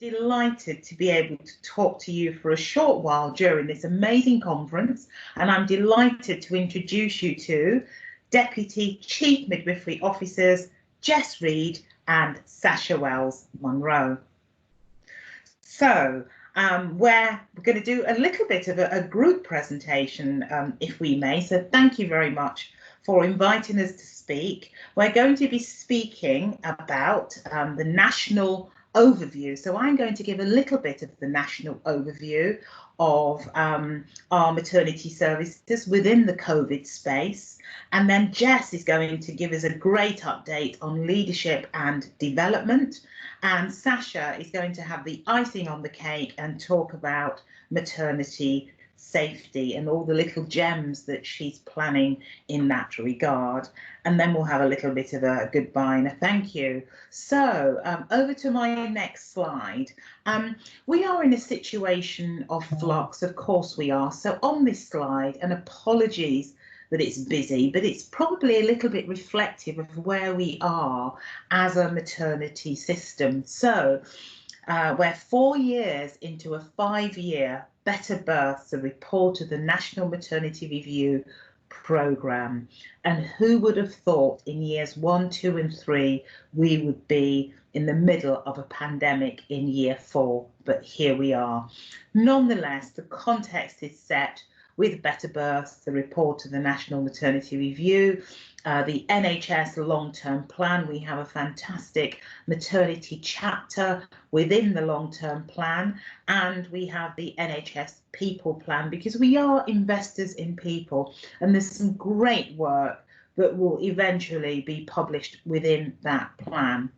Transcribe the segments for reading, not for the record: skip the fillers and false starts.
Delighted to be able to talk to you for a short while during this amazing conference, and I'm delighted to introduce you to Deputy Chief Midwifery Officers Jess Reed and Sascha Munro. So we're going to do a little bit of a group presentation, if we may, so thank you very much for inviting us to speak. We're going to be speaking about the national overview. So I'm going to give a little bit of the national overview of our maternity services within the COVID space. And then Jess is going to give us a great update on leadership and development. And Sascha is going to have the icing on the cake and talk about maternity safety and all the little gems that she's planning in that regard. And then we'll have a little bit of a goodbye and a thank you. So over to my next slide. We are in a situation of flux, of course we are. So on this slide, and apologies that it's busy, but it's probably a little bit reflective of where we are as a maternity system. So we're 4 years into a 5-year Better Births, a report of the National Maternity Review programme. And who would have thought in years 1, 2 and 3 we would be in the middle of a pandemic in year 4, but here we are. Nonetheless, the context is set with Better Births, the report of the National Maternity Review, the NHS long-term plan. We have a fantastic maternity chapter within the long-term plan, and we have the NHS people plan, because we are investors in people, and there's some great work that will eventually be published within that plan.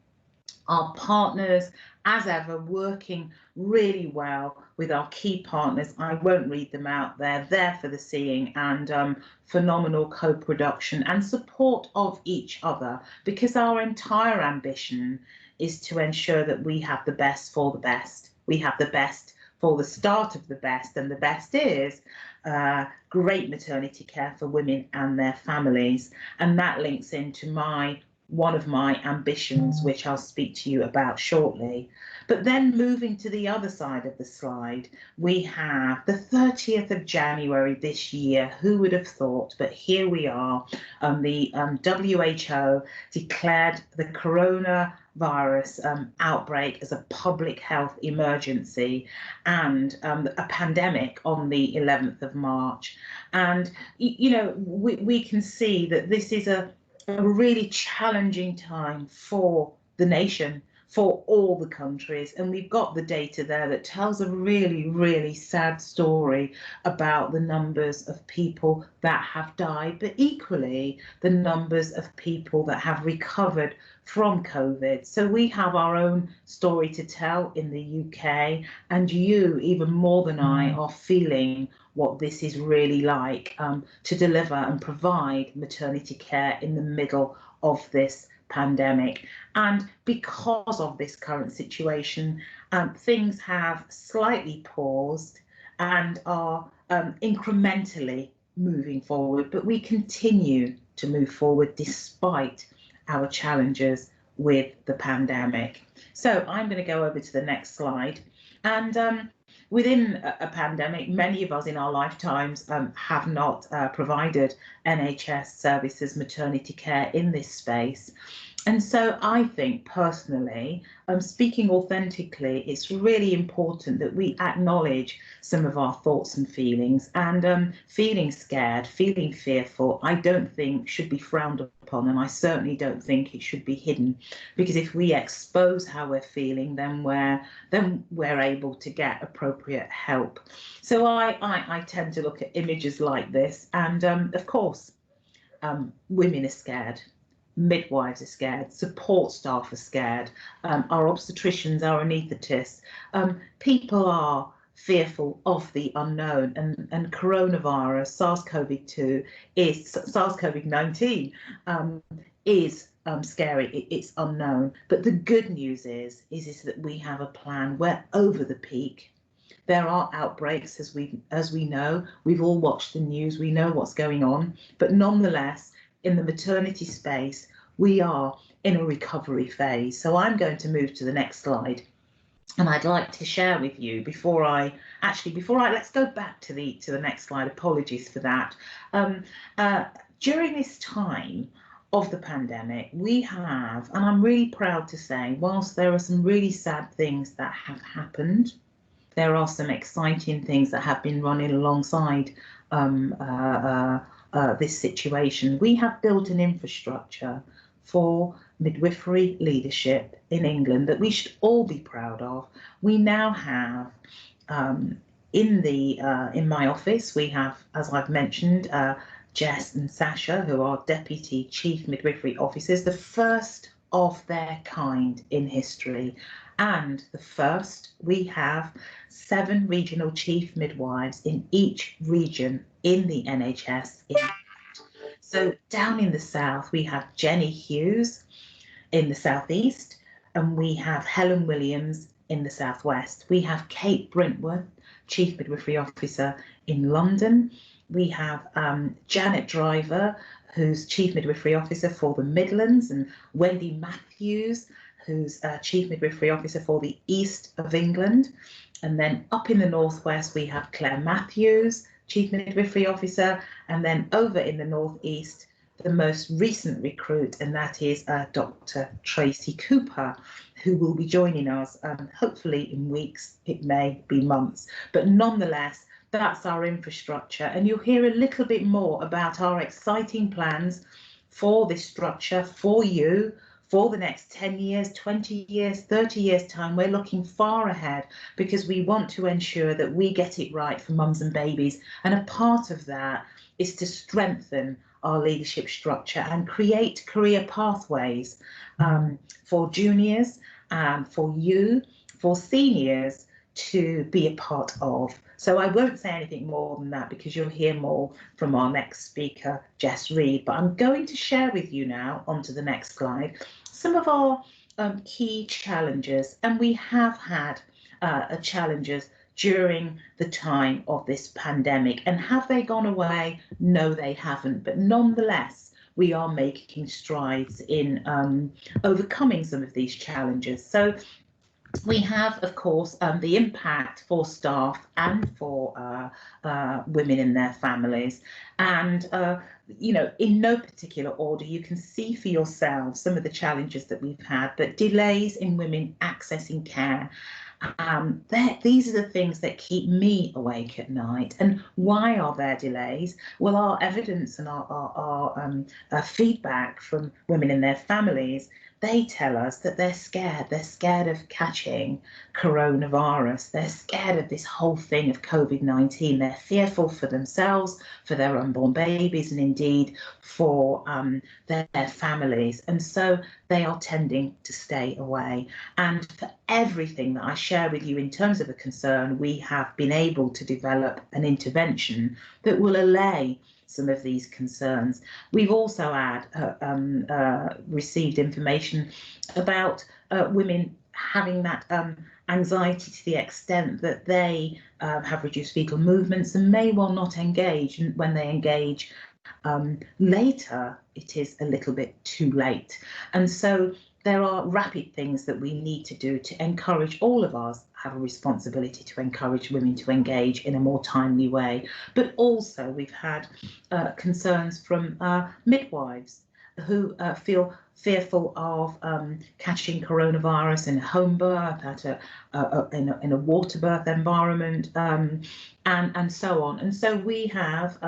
Our partners, as ever, working really well with our key partners. I won't read them out, they're there for the seeing, and phenomenal co-production and support of each other, because our entire ambition is to ensure that we have the best for the best. We have the best for the start of the best, and the best is great maternity care for women and their families. And that links into one of my ambitions, which I'll speak to you about shortly. But then moving to the other side of the slide, we have the 30th of January this year. Who would have thought? But here we are. The WHO declared the coronavirus outbreak as a public health emergency and a pandemic on the 11th of March. And, you know, we can see that this is a really challenging time for the nation, for all the countries, and we've got the data there that tells a really, really sad story about the numbers of people that have died, but equally the numbers of people that have recovered from COVID. So we have our own story to tell in the UK, and you, even more than I, are feeling what this is really like to deliver and provide maternity care in the middle of this pandemic. And because of this current situation, things have slightly paused and are incrementally moving forward, but we continue to move forward despite our challenges with the pandemic. So I'm going to go over to the next slide. And within a pandemic, many of us in our lifetimes have not provided NHS services, maternity care in this space. And so I think personally, speaking authentically, it's really important that we acknowledge some of our thoughts and feelings, and feeling scared, feeling fearful, I don't think should be frowned upon, and I certainly don't think it should be hidden, because if we expose how we're feeling, then we're able to get appropriate help. So I tend to look at images like this, and of course, women are scared. Midwives are scared, support staff are scared, our obstetricians, our anaesthetists, people are fearful of the unknown, and coronavirus, SARS-CoV-19 is scary, it's unknown. But the good news is that we have a plan. We're over the peak. There are outbreaks, as we know. We've all watched the news, we know what's going on, but nonetheless, in the maternity space, we are in a recovery phase. So I'm going to move to the next slide. And I'd like to share with you let's go back to the next slide. Apologies for that. During this time of the pandemic, we have, and I'm really proud to say, whilst there are some really sad things that have happened, there are some exciting things that have been running alongside this situation. We have built an infrastructure for midwifery leadership in England that we should all be proud of. We now have in my office, we have, as I've mentioned, Jess and Sascha, who are Deputy Chief Midwifery Officers, the first of their kind in history. And the first, we have 7 regional chief midwives in each region in the NHS. So down in the south, we have Jenny Hughes in the southeast, and we have Helen Williams in the southwest. We have Kate Brentworth, Chief Midwifery Officer in London. We have Janet Driver, who's Chief Midwifery Officer for the Midlands, and Wendy Matthews, who's Chief Midwifery Officer for the East of England. And then up in the northwest, we have Claire Matthews, Chief Midwifery Officer, and then over in the northeast, the most recent recruit, and that is Dr. Tracy Cooper, who will be joining us hopefully in weeks, it may be months, but nonetheless, that's our infrastructure. And you'll hear a little bit more about our exciting plans for this structure for you for the next 10 years, 20 years, 30 years time. We're looking far ahead because we want to ensure that we get it right for mums and babies. And a part of that is to strengthen our leadership structure and create career pathways for juniors, for you, for seniors to be a part of. So I won't say anything more than that because you'll hear more from our next speaker, Jess Reed. But I'm going to share with you now, onto the next slide, some of our key challenges. And we have had challenges during the time of this pandemic. And have they gone away? No, they haven't. But nonetheless, we are making strides in overcoming some of these challenges. So we have, of course, the impact for staff and for women and their families. And, you know, in no particular order, you can see for yourselves some of the challenges that we've had, but delays in women accessing care. These are the things that keep me awake at night. And why are there delays? Well, our evidence and our feedback from women and their families, they tell us that they're scared. They're scared of catching coronavirus. They're scared of this whole thing of COVID-19. They're fearful for themselves, for their unborn babies, and indeed for their families. And so they are tending to stay away. And for everything that I share with you in terms of a concern, we have been able to develop an intervention that will allay some of these concerns. We've also received information about women having that anxiety to the extent that they have reduced fetal movements and may well not engage. And when they engage later, it is a little bit too late. And so there are rapid things that we need to do to encourage. All of us have a responsibility to encourage women to engage in a more timely way. But also we've had concerns from midwives who feel fearful of catching coronavirus in a home birth, in a water birth environment, and so on. And so we have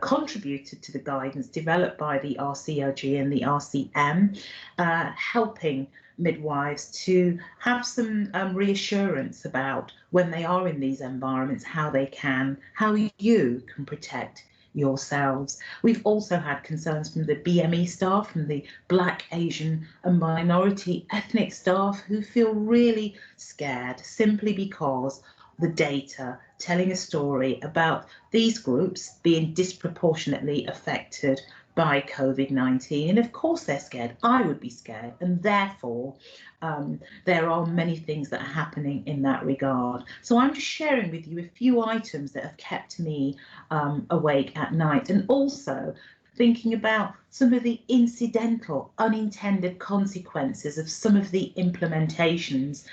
contributed to the guidance developed by the RCOG and the RCM, helping midwives to have some reassurance about when they are in these environments, how you can protect yourselves. We've also had concerns from the BME staff, from the Black, Asian and minority ethnic staff, who feel really scared simply because the data telling a story about these groups being disproportionately affected by COVID-19. And of course they're scared. I would be scared. And therefore, there are many things that are happening in that regard. So I'm just sharing with you a few items that have kept me awake at night, and also thinking about some of the incidental, unintended consequences of some of the implementations,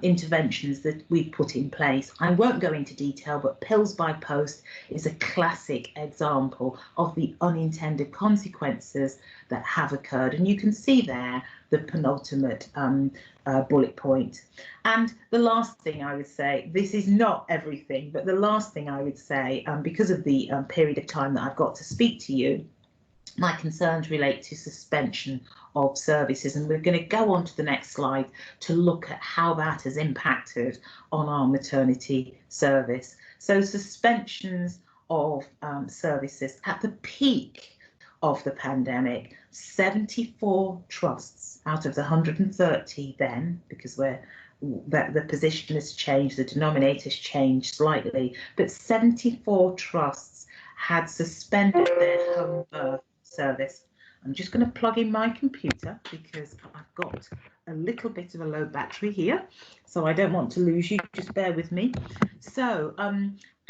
interventions that we've put in place. I won't go into detail, but Pills by Post is a classic example of the unintended consequences that have occurred. And you can see there the penultimate bullet point. And the last thing I would say, this is not everything, but the last thing I would say, because of the period of time that I've got to speak to you, my concerns relate to suspension of services, and we're going to go on to the next slide to look at how that has impacted on our maternity service. So suspensions of services at the peak of the pandemic, 74 trusts out of the 130 then, because the position has changed, the denominator's changed slightly, but 74 trusts had suspended their home birth service. I'm just going to plug in my computer because I've got a little bit of a low battery here, so I don't want to lose you. Just bear with me. So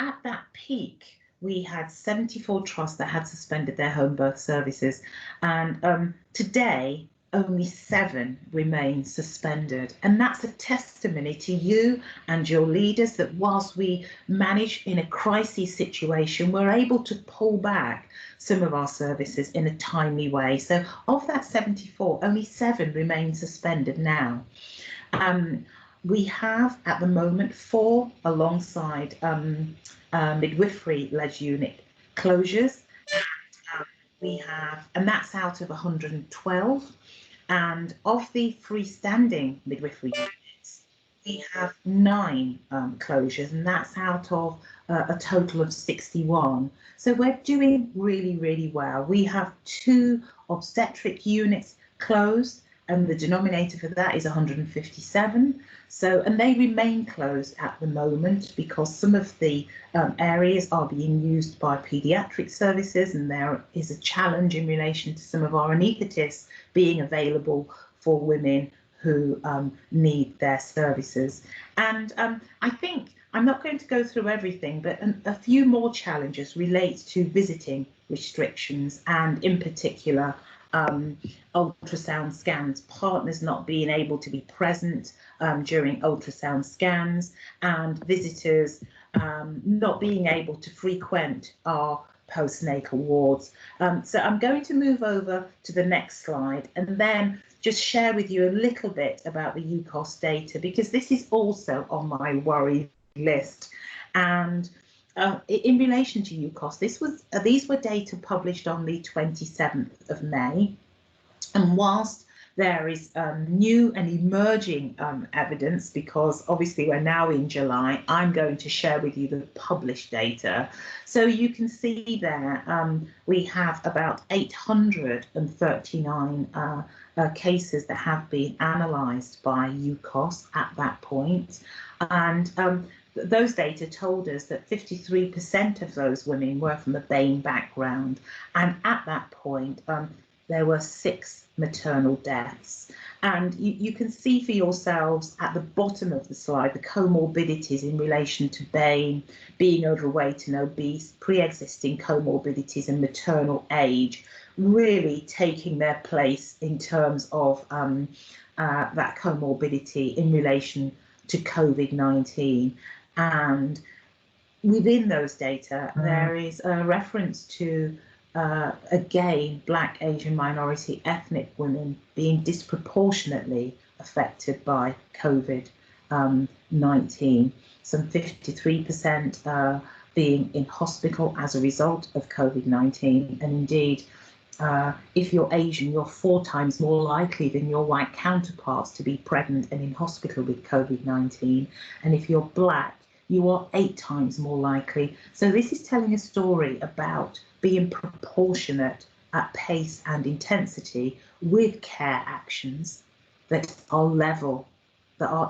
at that peak, we had 74 trusts that had suspended their home birth services, and today only 7 remain suspended. And that's a testimony to you and your leaders that whilst we manage in a crisis situation, we're able to pull back some of our services in a timely way. So of that 74, only 7 remain suspended now. We have at the moment 4 alongside midwifery-led unit closures. We have, and that's out of 112. And of the freestanding midwifery units, we have 9 closures, and that's out of a total of 61. So we're doing really, really well. We have 2 obstetric units closed, and the denominator for that is 157. So, and they remain closed at the moment because some of the areas are being used by paediatric services, and there is a challenge in relation to some of our anaesthetists being available for women who need their services. And I think I'm not going to go through everything, but a few more challenges relate to visiting restrictions, and in particular ultrasound scans, partners not being able to be present during ultrasound scans, and visitors not being able to frequent our postnatal wards. So I'm going to move over to the next slide and then just share with you a little bit about the UCOS data, because this is also on my worry list. And in relation to UCOS, these were data published on the 27th of May. And whilst there is new and emerging evidence, because obviously we're now in July, I'm going to share with you the published data. So you can see there we have about 839 cases that have been analysed by UCOS at that point. And those data told us that 53% of those women were from a BAME background. And at that point, there were 6 maternal deaths. And you can see for yourselves at the bottom of the slide the comorbidities in relation to BAME, being overweight and obese, pre-existing comorbidities and maternal age, really taking their place in terms of that comorbidity in relation to COVID-19. And within those data, there is a reference to again, Black, Asian, minority, ethnic women being disproportionately affected by COVID-19. Some 53% being in hospital as a result of COVID-19. And indeed, if you're Asian, you're 4 times more likely than your white counterparts to be pregnant and in hospital with COVID-19. And if you're Black, you are 8 times more likely. So this is telling a story about being proportionate at pace and intensity with care actions that are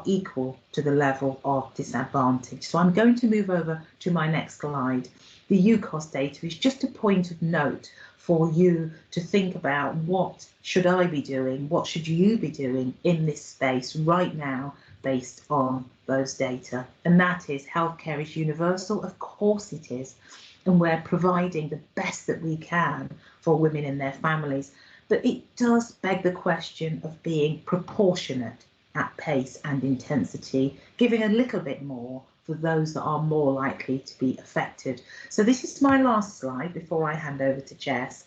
equal to the level of disadvantage. So I'm going to move over to my next slide. The UCOS data is just a point of note for you to think about: what should I be doing? What should you be doing in this space right now based on those data? And that is, healthcare is universal. Of course it is. And we're providing the best that we can for women and their families. But it does beg the question of being proportionate at pace and intensity, giving a little bit more for those that are more likely to be affected. So this is my last slide before I hand over to Jess.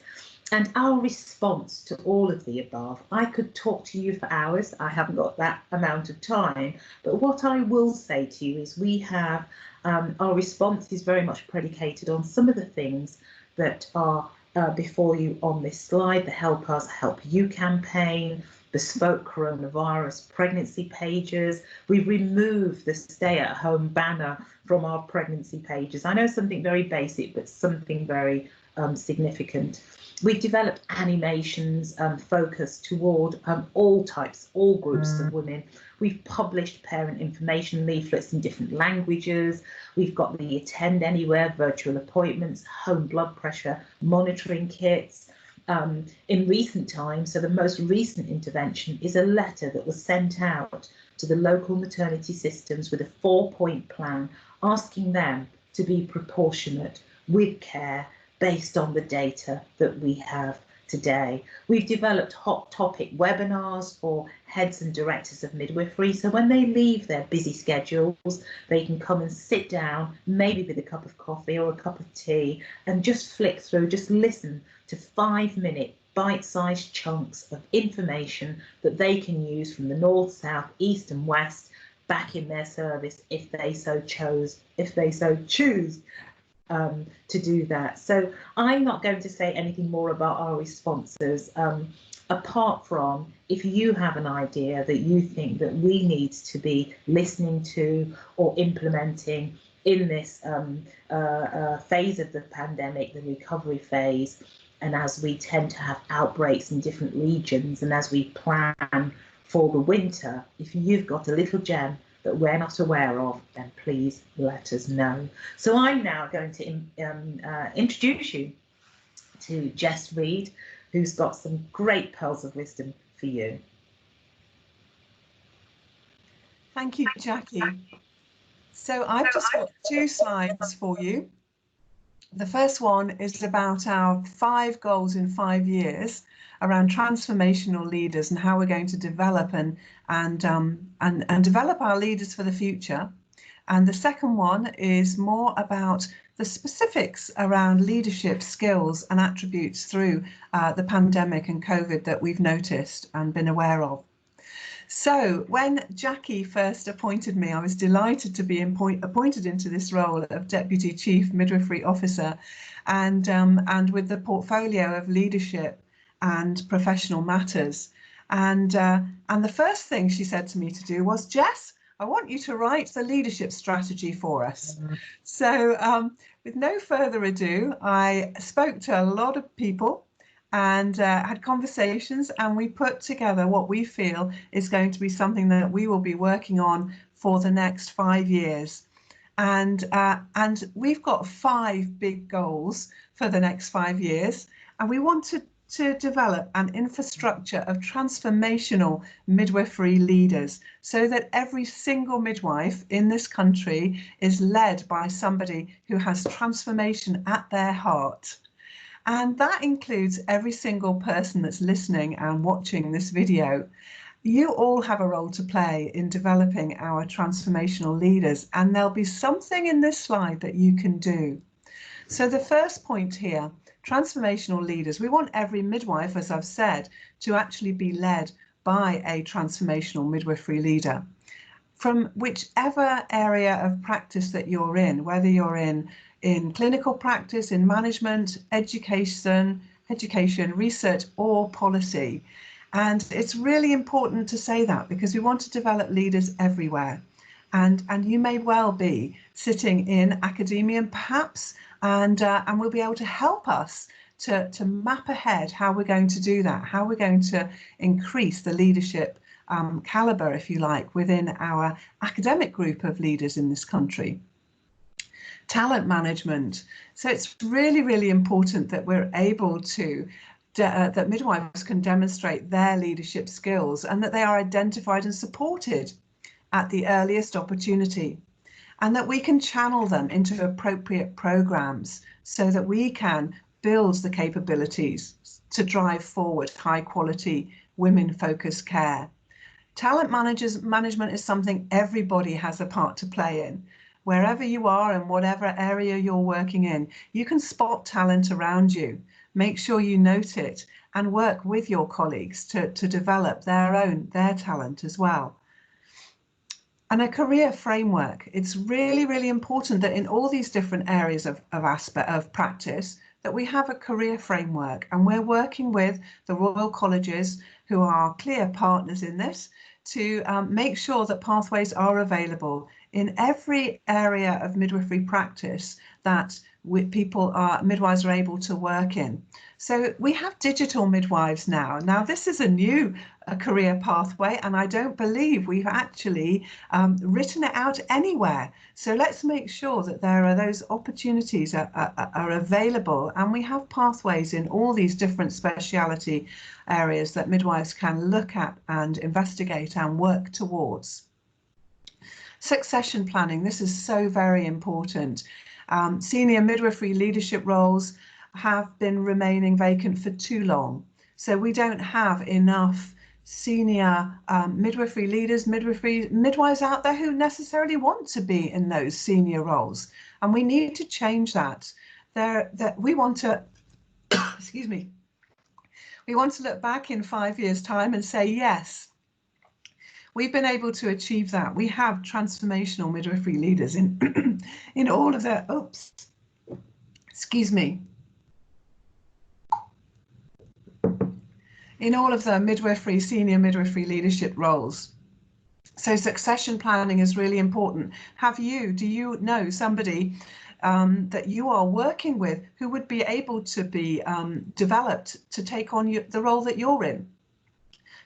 And our response to all of the above, I could talk to you for hours. I haven't got that amount of time. But what I will say to you is we have, our response is very much predicated on some of the things that are before you on this slide, the Help Us, Help You campaign, bespoke coronavirus pregnancy pages. We've removed the stay-at-home banner from our pregnancy pages. I know something very basic, but something very significant. We've developed animations focused toward all types, all groups of women. We've published parent information leaflets in different languages. We've got the Attend Anywhere virtual appointments, home blood pressure monitoring kits. In recent times, so the most recent intervention is a letter that was sent out to the local maternity systems with a 4-point plan, asking them to be proportionate with care based on the data that we have today. We've developed hot topic webinars for heads and directors of midwifery, so when they leave their busy schedules, they can come and sit down, maybe with a cup of coffee or a cup of tea, and just flick through, just listen to 5-minute bite-sized chunks of information that they can use from the north, south, east and west back in their service if they so choose to do that. So I'm not going to say anything more about our responses, apart from if you have an idea that you think that we need to be listening to or implementing in this phase of the pandemic, the recovery phase, and as we tend to have outbreaks in different regions, and as we plan for the winter, if you've got a little gem that we're not aware of, then please let us know. So I'm now going to introduce you to Jess Reed, who's got some great pearls of wisdom for you. Thank you, Jackie. So I've just got 2 slides for you. The first one is about our 5 goals in 5 years around transformational leaders and how we're going to develop and develop our leaders for the future. And the second one is more about the specifics around leadership skills and attributes through the pandemic and COVID that we've noticed and been aware of. So when Jackie first appointed me, I was delighted to be appointed into this role of Deputy Chief Midwifery Officer, and with the portfolio of leadership and professional matters. And the first thing she said to me to do was, Jess, I want you to write the leadership strategy for us. So with no further ado, I spoke to a lot of people and had conversations, and we put together what we feel is going to be something that we will be working on for the next 5 years. And we've got 5 big goals for the next 5 years, and we want to develop an infrastructure of transformational midwifery leaders so that every single midwife in this country is led by somebody who has transformation at their heart. And that includes every single person that's listening and watching this video. You all have a role to play in developing our transformational leaders, and there'll be something in this slide that you can do. So the first point here, transformational leaders, we want every midwife, as I've said, to actually be led by a transformational midwifery leader. From whichever area of practice that you're in, whether you're in clinical practice, in management, education, research, or policy. And it's really important to say that because we want to develop leaders everywhere. And you may well be sitting in academia perhaps, and we'll be able to help us to map ahead how we're going to do that, how we're going to increase the leadership caliber, if you like, within our academic group of leaders in this country. Talent management. So it's really, really important that we're able to, that midwives can demonstrate their leadership skills and that they are identified and supported at the earliest opportunity, and that we can channel them into appropriate programs so that we can builds the capabilities to drive forward high quality women focused care. Talent management is something everybody has a part to play in. Wherever you are and whatever area you're working in, you can spot talent around you. Make sure you note it and work with your colleagues to develop their talent as well. And a career framework. It's really, really important that in all these different areas of practice, that we have a career framework, and we're working with the Royal Colleges, who are clear partners in this, to make sure that pathways are available in every area of midwifery practice that midwives are able to work in. So we have digital midwives now. Now this is a new career pathway, and I don't believe we've actually written it out anywhere. So let's make sure that there are those opportunities are available, and we have pathways in all these different speciality areas that midwives can look at and investigate and work towards. Succession planning, this is so very important. Senior midwifery leadership roles have been remaining vacant for too long. So we don't have enough senior midwifery leaders, midwives out there who necessarily want to be in those senior roles. And we need to change that. We want to, excuse me, we want to look back in 5 years' time and say, yes, we've been able to achieve that. We have transformational midwifery leaders in in all of their, in all of the senior midwifery leadership roles. So succession planning is really important. Do you know somebody that you are working with who would be able to be developed to take on the role that you're in?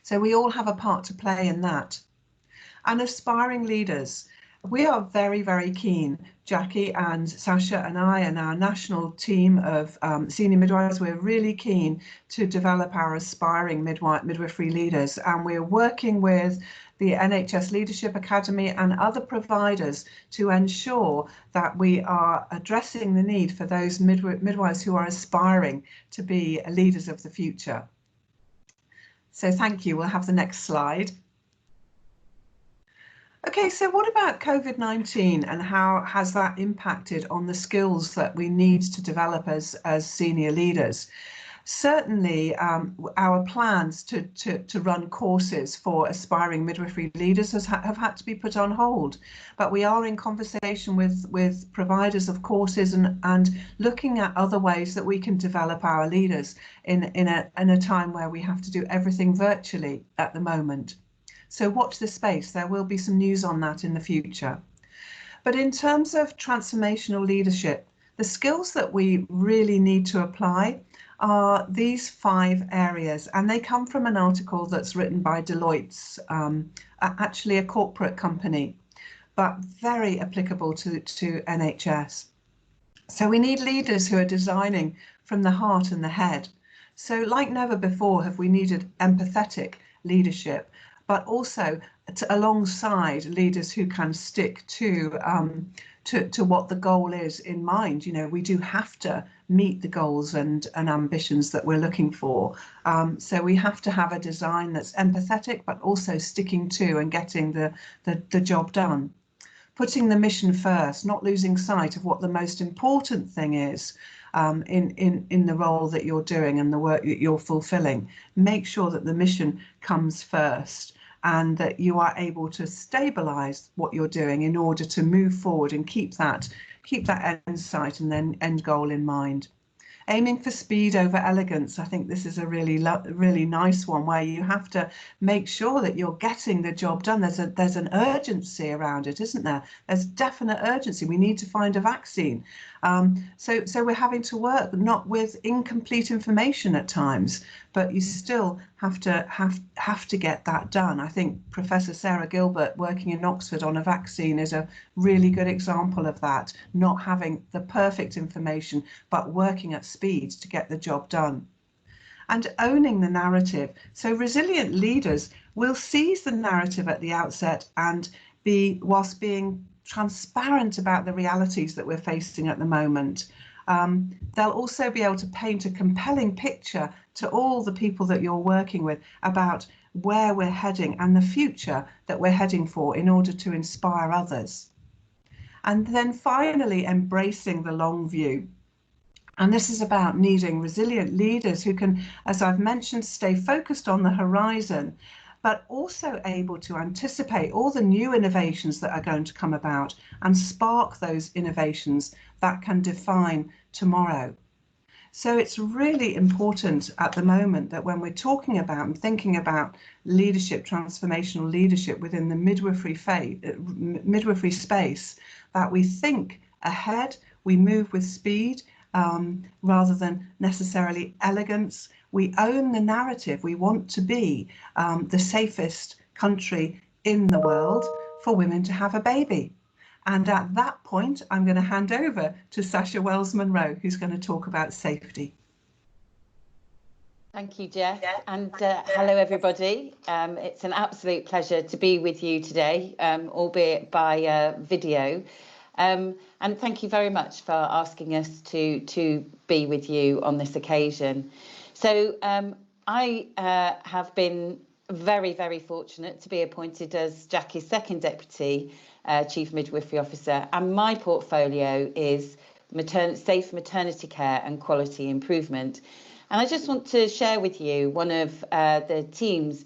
So we all have a part to play in that. And aspiring leaders. We are very, very keen, Jackie and Sascha and I and our national team of senior midwives, we're really keen to develop our aspiring midwifery leaders, and we're working with the NHS Leadership Academy and other providers to ensure that we are addressing the need for those midwives who are aspiring to be leaders of the future. So thank you. We'll have the next slide. Okay, so what about COVID-19 and how has that impacted on the skills that we need to develop as senior leaders? Certainly, our plans to run courses for aspiring midwifery leaders have had to be put on hold, but we are in conversation with providers of courses and looking at other ways that we can develop our leaders in a time where we have to do everything virtually at the moment. So watch this space, there will be some news on that in the future. But in terms of transformational leadership, the skills that we really need to apply are these 5 areas, and they come from an article that's written by Deloitte's, actually a corporate company, but very applicable to NHS. So we need leaders who are designing from the heart and the head. So like never before have we needed empathetic leadership, but also alongside leaders who can stick to what the goal is in mind. You know, we do have to meet the goals and ambitions that we're looking for. So we have to have a design that's empathetic, but also sticking to and getting the job done. Putting the mission first, not losing sight of what the most important thing is in the role that you're doing and the work that you're fulfilling. Make sure that the mission comes first, and that you are able to stabilize what you're doing in order to move forward and keep that end sight and then end goal in mind. Aiming for speed over elegance. I think this is a really nice one where you have to make sure that you're getting the job done. There's an urgency around it, isn't there? There's definite urgency. We need to find a vaccine. So we're having to work not with incomplete information at times, but you still have to get that done. I think Professor Sarah Gilbert working in Oxford on a vaccine is a really good example of that, not having the perfect information, but working at speed to get the job done. And owning the narrative. So resilient leaders will seize the narrative at the outset and whilst being transparent about the realities that we're facing at the moment. They'll also be able to paint a compelling picture to all the people that you're working with about where we're heading and the future that we're heading for in order to inspire others. And then finally, embracing the long view. And this is about needing resilient leaders who can, as I've mentioned, stay focused on the horizon, but also able to anticipate all the new innovations that are going to come about and spark those innovations that can define tomorrow. So it's really important at the moment that when we're talking about and thinking about leadership, transformational leadership within the midwifery space, that we think ahead, we move with speed, rather than necessarily elegance. We own the narrative. We want to be the safest country in the world for women to have a baby. And at that point, I'm going to hand over to Sascha Wells-Munro, who's going to talk about safety. Thank you, Jess, and hello everybody. It's an absolute pleasure to be with you today, albeit by video. And thank you very much for asking us to be with you on this occasion. So I have been very, very fortunate to be appointed as Jackie's second Deputy Chief Midwifery Officer, and my portfolio is safe maternity care and quality improvement. And I just want to share with you one of the team's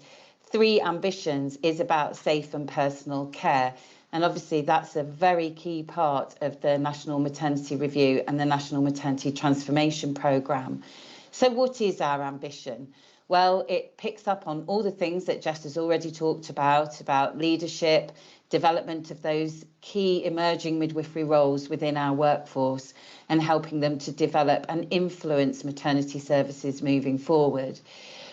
3 ambitions is about safe and personal care. And obviously that's a very key part of the National Maternity Review and the National Maternity Transformation Programme. So what is our ambition? Well, it picks up on all the things that Jess has already talked about leadership, development of those key emerging midwifery roles within our workforce and helping them to develop and influence maternity services moving forward.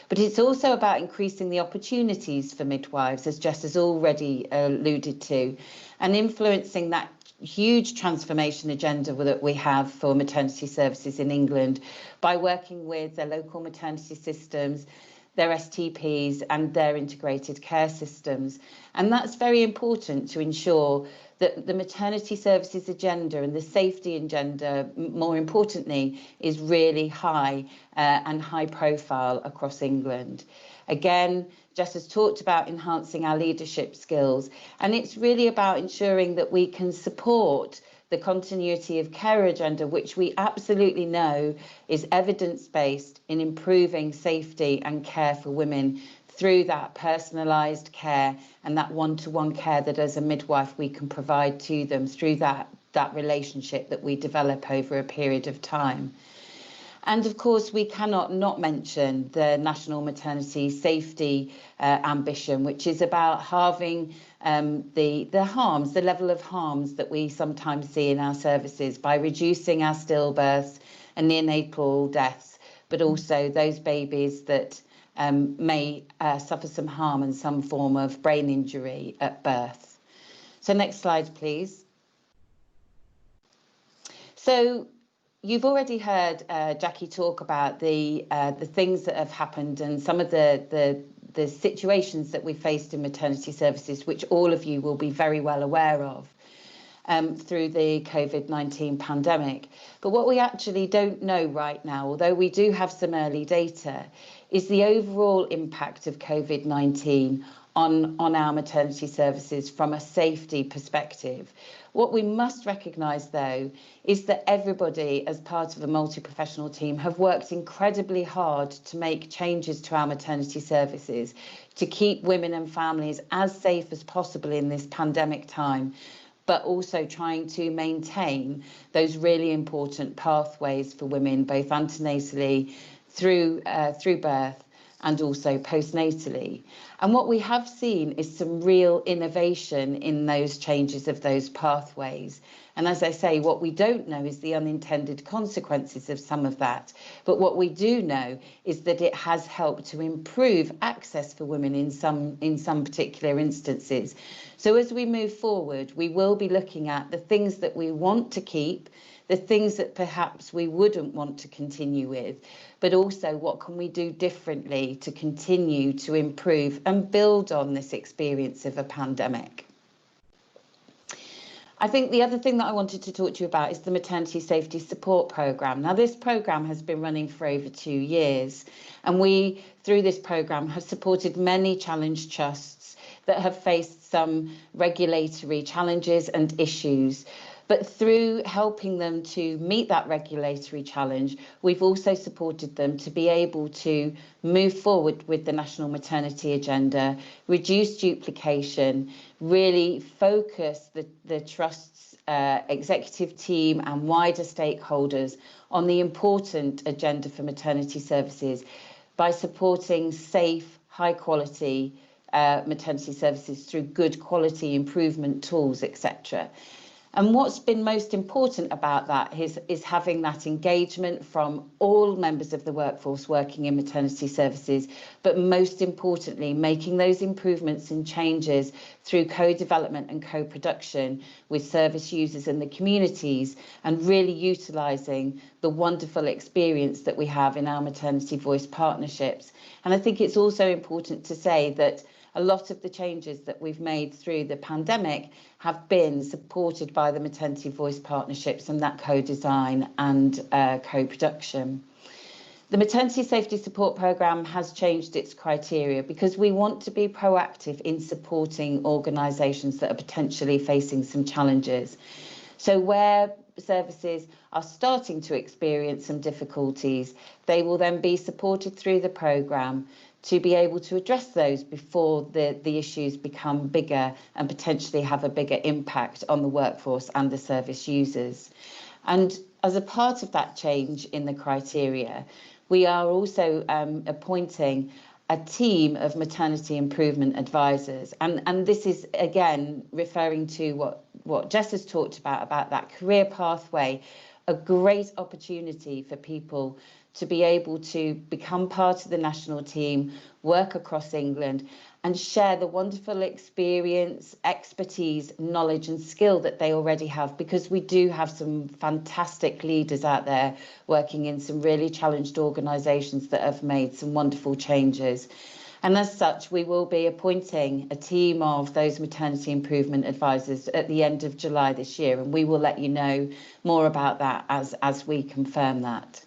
But it's also about increasing the opportunities for midwives, as Jess has already alluded to, and influencing that huge transformation agenda that we have for maternity services in England by working with the local maternity systems, their STPs and their integrated care systems. And that's very important to ensure that the maternity services agenda and the safety agenda, more importantly, is really high and high profile across England. Again, Jess has talked about enhancing our leadership skills, and it's really about ensuring that we can support the continuity of care agenda, which we absolutely know is evidence-based in improving safety and care for women through that personalised care and that one-to-one care that as a midwife we can provide to them through that relationship that we develop over a period of time. And of course, we cannot not mention the National Maternity Safety ambition, which is about halving the harms, the level of harms that we sometimes see in our services by reducing our stillbirths and neonatal deaths, but also those babies that may suffer some harm and some form of brain injury at birth. So next slide, please. So you've already heard Jackie talk about the things that have happened and some of the situations that we faced in maternity services, which all of you will be very well aware of through the COVID-19 pandemic. But what we actually don't know right now, although we do have some early data, is the overall impact of COVID-19 on our maternity services from a safety perspective. What we must recognise, though, is that everybody, as part of a multi-professional team, have worked incredibly hard to make changes to our maternity services to keep women and families as safe as possible in this pandemic time, but also trying to maintain those really important pathways for women, both antenatally, through birth, and also postnatally. And what we have seen is some real innovation in those changes of those pathways. And as I say, what we don't know is the unintended consequences of some of that. But what we do know is that it has helped to improve access for women in some particular instances. So as we move forward, we will be looking at the things that we want to keep, the things that perhaps we wouldn't want to continue with, but also what can we do differently to continue to improve and build on this experience of a pandemic. I think the other thing that I wanted to talk to you about is the Maternity Safety Support Programme. Now, this programme has been running for over 2 years, and we, through this programme, have supported many challenged trusts that have faced some regulatory challenges and issues. But through helping them to meet that regulatory challenge, we've also supported them to be able to move forward with the National Maternity Agenda, reduce duplication, really focus the Trust's executive team and wider stakeholders on the important agenda for maternity services by supporting safe, high quality maternity services through good quality improvement tools, etc. And what's been most important about that is having that engagement from all members of the workforce working in maternity services, but most importantly, making those improvements and changes through co-development and co-production with service users and the communities, and really utilising the wonderful experience that we have in our maternity voice partnerships. And I think it's also important to say that a lot of the changes that we've made through the pandemic have been supported by the maternity voice partnerships and that co-design and co-production. The Maternity Safety Support Programme has changed its criteria because we want to be proactive in supporting organisations that are potentially facing some challenges. So where services are starting to experience some difficulties, they will then be supported through the programme to be able to address those before the issues become bigger and potentially have a bigger impact on the workforce and the service users. And as a part of that change in the criteria, we are also appointing a team of maternity improvement advisors. And this is, again, referring to what Jess has talked about that career pathway, a great opportunity for people to be able to become part of the national team, work across England, and share the wonderful experience, expertise, knowledge and skill that they already have, because we do have some fantastic leaders out there working in some really challenged organisations that have made some wonderful changes. And as such, we will be appointing a team of those maternity improvement advisors at the end of July this year, and we will let you know more about that as we confirm that.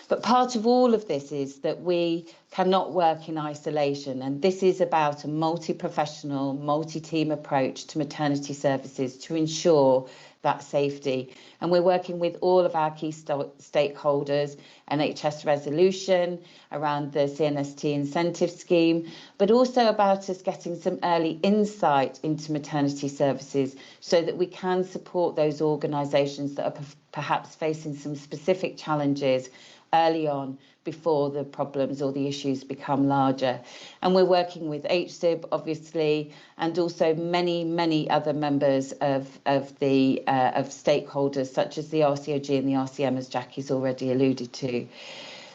But part of all of this is that we cannot work in isolation, and this is about a multi-professional, multi-team approach to maternity services to ensure that safety. And we're working with all of our key stakeholders, NHS resolution, around the CNST incentive scheme, but also about us getting some early insight into maternity services so that we can support those organisations that are perhaps facing some specific challenges early on before the problems or the issues become larger. And we're working with HSIB, obviously, and also many other members of stakeholders such as the RCOG and the RCM, as Jackie's already alluded to.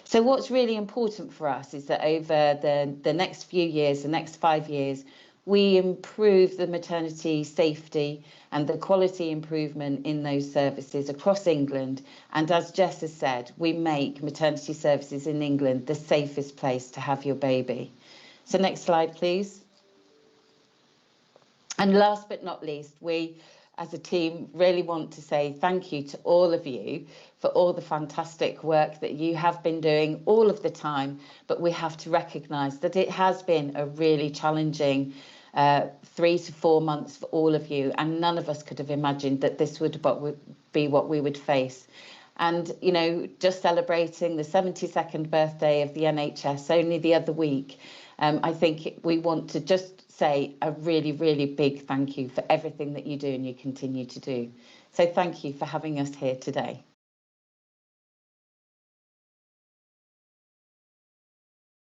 So what's really important for us is that over the next few years, the next 5 years, we improve the maternity safety and the quality improvement in those services across England. And as Jess has said, we make maternity services in England the safest place to have your baby. So next slide, please. And last but not least, we as a team really want to say thank you to all of you for all the fantastic work that you have been doing all of the time. But we have to recognise that it has been a really challenging 3 to 4 months for all of you, and none of us could have imagined that this would be what we would face. And, you know, just celebrating the 72nd birthday of the NHS only the other week, I think we want to just say a really big thank you for everything that you do and you continue to do. So thank you for having us here today.